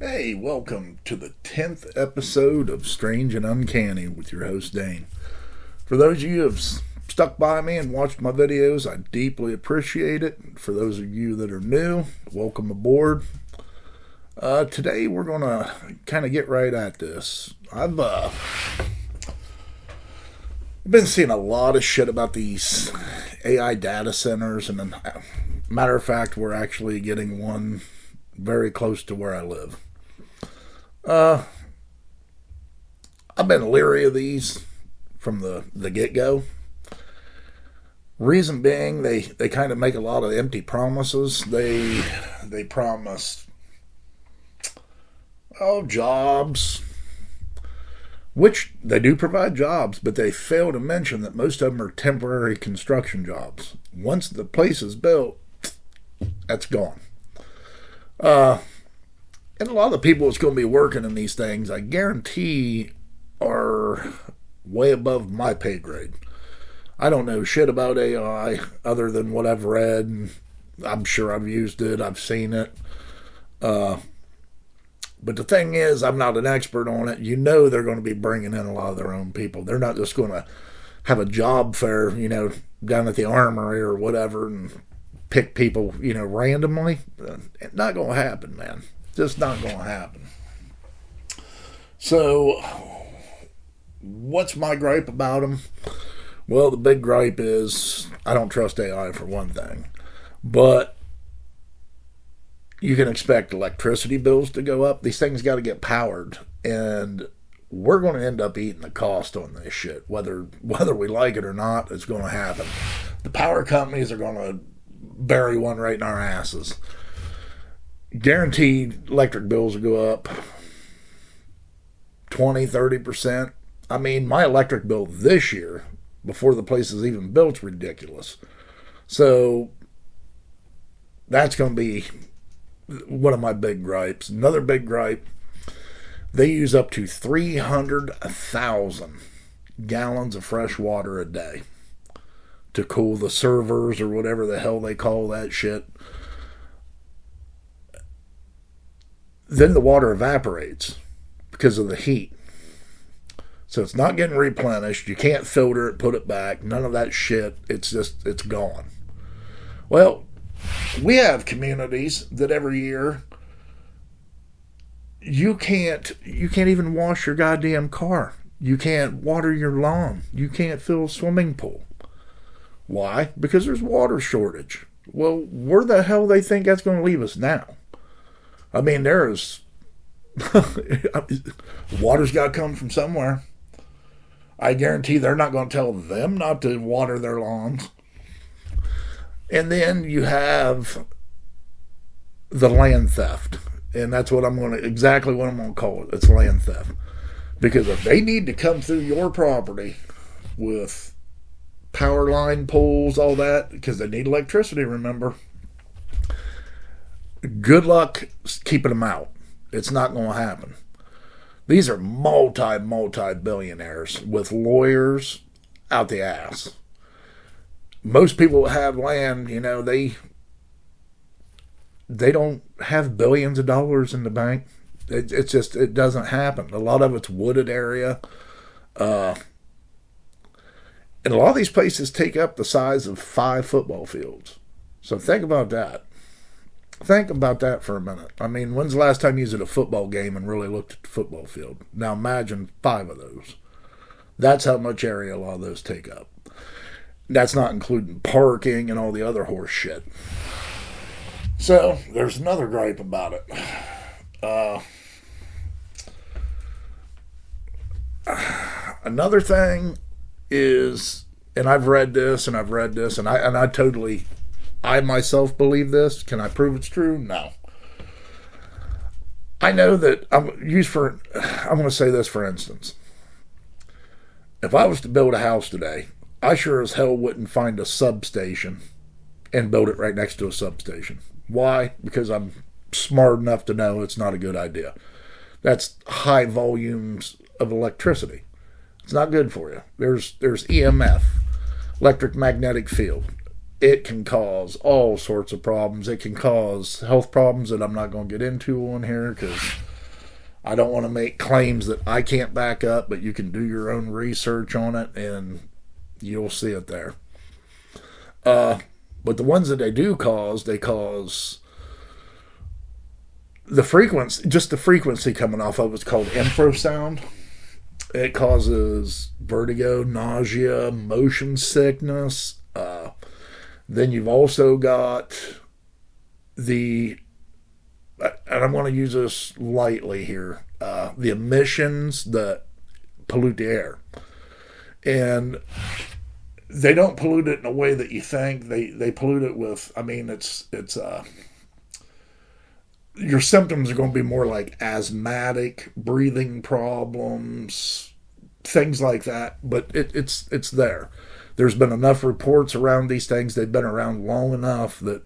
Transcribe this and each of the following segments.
Hey, welcome to the 10th episode of Strange and Uncanny with your host, Dane. For those of you who have stuck by me and watched my videos, I deeply appreciate it. For those of you that are new, welcome aboard. Today we're going to kind of get right at this. I've been seeing a lot of shit about these AI data centers, and matter of fact, we're actually getting one very close to where I live. I've been leery of these from the get-go. Reason being, they kind of make a lot of empty promises. They promise, jobs, which they do provide jobs, but they fail to mention that most of them are temporary construction jobs. Once the place is built, that's gone. And a lot of the people that's going to be working in these things, I guarantee, are way above my pay grade. I don't know shit about AI other than what I've read. I'm sure I've used it. I've seen it. But the thing is, I'm not an expert on it. You know they're going to be bringing in a lot of their own people. They're not just going to have a job fair, down at the armory or whatever and pick people, randomly. It's not going to happen, man. Just not going to happen. So, what's my gripe about them? Well, the big gripe is I don't trust AI for one thing. But you can expect electricity bills to go up. These things got to get powered. And we're going to end up eating the cost on this shit. Whether we like it or not, it's going to happen. The power companies are going to bury one right in our asses. Guaranteed electric bills will go up 20-30%. I mean, my electric bill this year, before the place is even built, is ridiculous. So that's going to be one of my big gripes. Another big gripe, they use up to 300,000 gallons of fresh water a day to cool the servers or whatever the hell they call that shit. Then the water evaporates because of the heat. So it's not getting replenished. You can't filter it, put it back. None of that shit. It's gone. Well, we have communities that every year you can't even wash your goddamn car. You can't water your lawn. You can't fill a swimming pool. Why? Because there's water shortage. Well, where the hell they think that's going to leave us now? I mean, there's water's got to come from somewhere. I guarantee they're not going to tell them not to water their lawns. And then you have the land theft. And that's exactly what I'm going to call it. It's land theft. Because if they need to come through your property with power line poles, all that, because they need electricity, remember, good luck keeping them out. It's not going to happen. These are multi-billionaires with lawyers out the ass. Most people that have land, they don't have billions of dollars in the bank. It doesn't happen. A lot of it's wooded area. And a lot of these places take up the size of 5 football fields. So think about that. Think about that for a minute. I mean, when's the last time you was at a football game and really looked at the football field? Now imagine 5 of those. That's how much area a lot of those take up. That's not including parking and all the other horse shit. So, there's another gripe about it. Another thing is, and I've read this, and I myself believe this. Can I prove it's true? No. I know that I'm going to say this for instance. If I was to build a house today, I sure as hell wouldn't find a substation and build it right next to a substation. Why? Because I'm smart enough to know it's not a good idea. That's high volumes of electricity. It's not good for you. There's EMF, electric magnetic field. It can cause all sorts of problems. It can cause health problems that I'm not going to get into on here because I don't want to make claims that I can't back up, but you can do your own research on it and you'll see it there. But the ones that they cause the frequency, just the frequency coming off of it's called infrasound. It causes vertigo, nausea, motion sickness. Then you've also got and I'm going to use this lightly here, the emissions that pollute the air. And they don't pollute it in a way that you think. They pollute it with, I mean, it's your symptoms are going to be more like asthmatic, breathing problems, things like that. But it's there. There's been enough reports around these things. They've been around long enough that,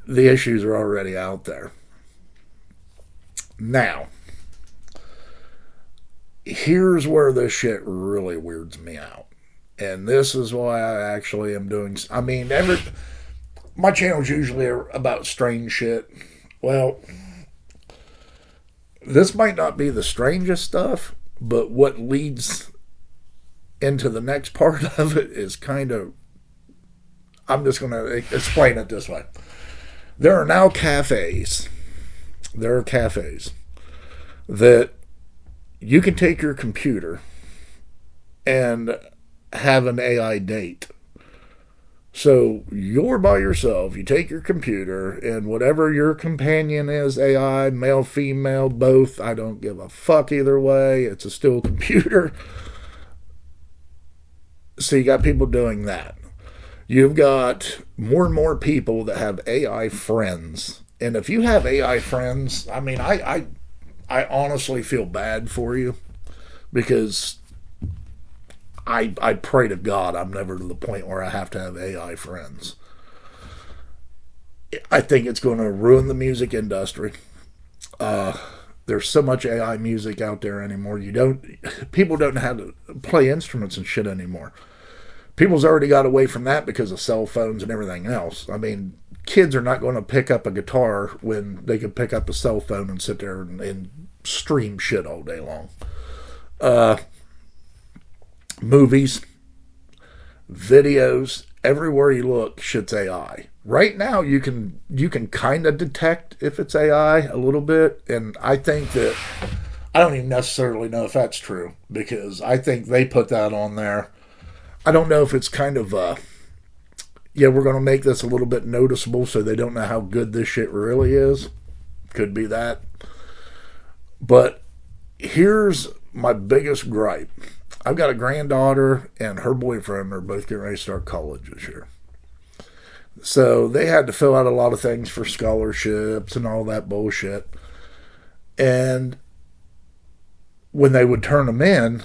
the issues are already out there. Now, here's where this shit really weirds me out. And this is why I actually am doing, my channel's usually about strange shit. Well, this might not be the strangest stuff, but what leads into the next part of it is kind of, I'm just going to explain it this way. There are now cafes. There are cafes that you can take your computer and have an AI date. So you're by yourself. You take your computer and whatever your companion is, AI, male, female, both, I don't give a fuck either way. It's a still computer. So you got people doing that. You've got more and more people that have AI friends. And if you have AI friends, I honestly feel bad for you because I pray to God I'm never to the point where I have to have AI friends. I think it's going to ruin the music industry. There's so much AI music out there anymore. People don't know how to play instruments and shit anymore. People's already got away from that because of cell phones and everything else. Kids are not going to pick up a guitar when they could pick up a cell phone and sit there and stream shit all day long. Movies, videos, everywhere you look, shit's AI. Right now, you can kind of detect if it's AI a little bit, and I think that I don't even necessarily know if that's true because I think they put that on there. I don't know if it's kind of, we're going to make this a little bit noticeable so they don't know how good this shit really is. Could be that. But here's my biggest gripe. I've got a granddaughter and her boyfriend are both getting ready to start college this year. So they had to fill out a lot of things for scholarships and all that bullshit. And when they would turn them in,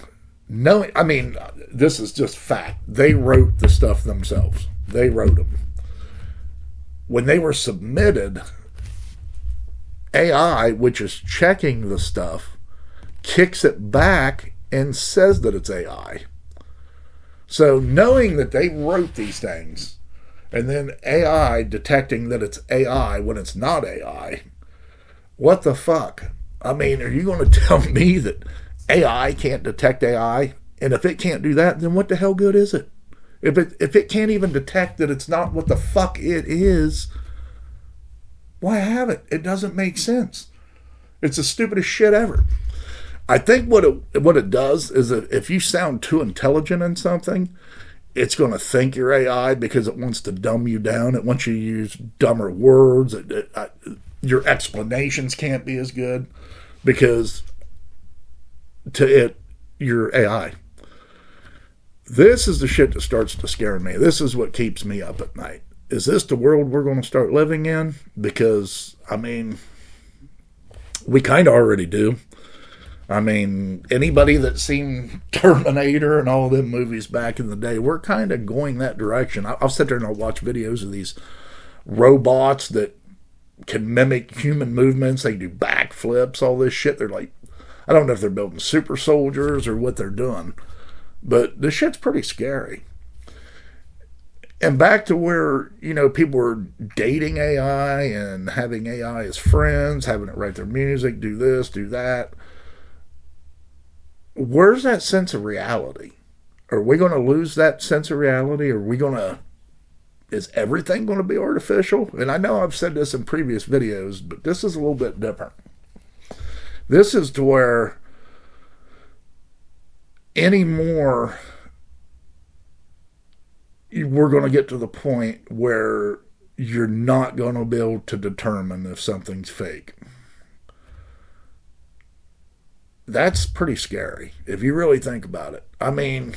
this is just fact. They wrote the stuff themselves. They wrote them. When they were submitted, AI, which is checking the stuff, kicks it back and says that it's AI. So knowing that they wrote these things, and then AI detecting that it's AI when it's not AI, what the fuck? Are you going to tell me that AI can't detect AI? And if it can't do that, then what the hell good is it? If it can't even detect that it's not what the fuck it is, why have it? It doesn't make sense. It's the stupidest shit ever. I think what it does is that if you sound too intelligent in something, it's going to think you're AI because it wants to dumb you down. It wants you to use dumber words. Your explanations can't be as good because to it, you're AI. This is the shit that starts to scare me. This is what keeps me up at night. Is this the world we're going to start living in? Because, we kind of already do. Anybody that's seen Terminator and all them movies back in the day, we're kind of going that direction. I'll sit there and I'll watch videos of these robots that can mimic human movements. They do backflips, all this shit. They're like, I don't know if they're building super soldiers or what they're doing, but this shit's pretty scary. And back to where, people were dating AI and having AI as friends, having it write their music, do this, do that. Where's that sense of reality? Are we going to lose that sense of reality? Is everything going to be artificial? And I know I've said this in previous videos, but this is a little bit different. This is to where anymore we're going to get to the point where you're not going to be able to determine if something's fake. That's pretty scary if you really think about it. I mean,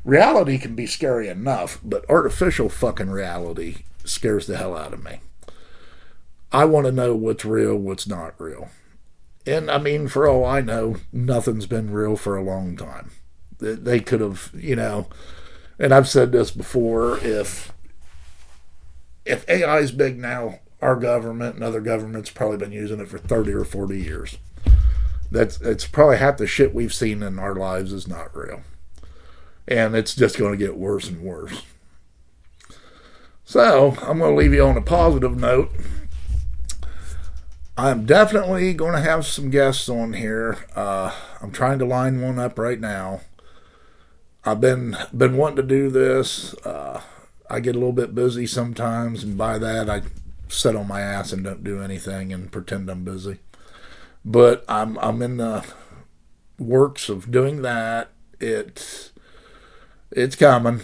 reality can be scary enough, but artificial fucking reality scares the hell out of me. I want to know what's real, what's not real. And I mean, for all I know, nothing's been real for a long time. They could have, and I've said this before, if AI is big now, our government and other governments probably been using it for 30 or 40 years. It's probably half the shit we've seen in our lives is not real. And it's just going to get worse and worse. So, I'm going to leave you on a positive note. I'm definitely going to have some guests on here. I'm trying to line one up right now. I've been wanting to do this. I get a little bit busy sometimes, and by that I sit on my ass and don't do anything and pretend I'm busy. But I'm in the works of doing that. It's coming.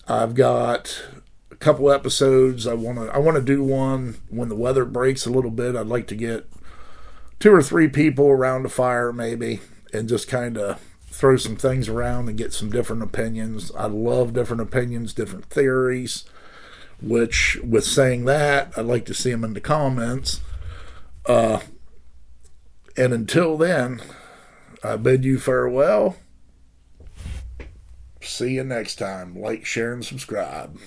I've got a couple episodes. I want to do one when the weather breaks a little bit. I'd like to get 2 or 3 people around a fire maybe and just kind of throw some things around and get some different opinions. I love different opinions, different theories, which with saying that, I'd like to see them in the comments. And until then, I bid you farewell. See you next time. Like, share, and subscribe.